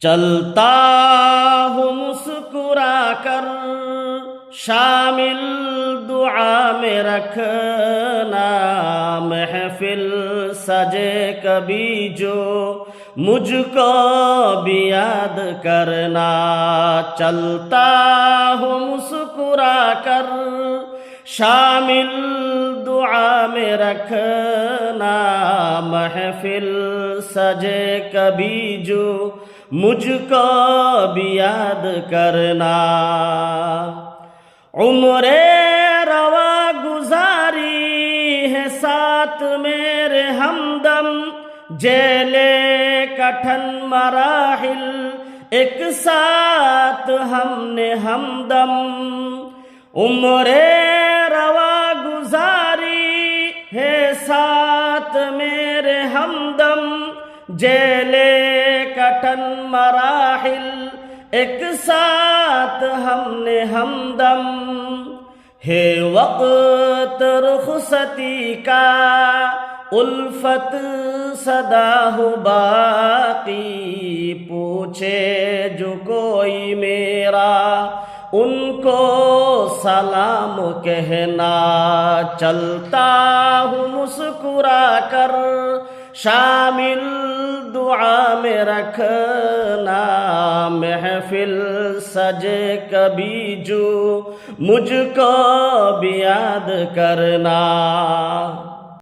چلتا ہوں مسکرا کر شامل دعا میں رکھنا، محفل سجے کبھی جو مجھ کو بھی یاد کرنا۔ چلتا ہوں مسکرا کر شامل دعا میں رکھنا، محفل سجے کبھی جو مجھ کو بھی یاد کرنا۔ عمر روا گزاری ہے ساتھ میرے ہمدم، جیل کٹھن مراحل ایک ساتھ ہم نے ہمدم۔ عمر روا گزاری ہے ساتھ میرے ہمدم، جیل کٹھن مراحل ایک ساتھ ہم نے ہمدم۔ ہے وقت رخصتی کا الفت صدا ہو باقی، پوچھے جو کوئی میرا ان کو سلام کہنا۔ چلتا ہوں مسکرا کر شامل دعا میں رکھنا، محفل سجے کبھی جو مجھ کو بھی یاد کرنا۔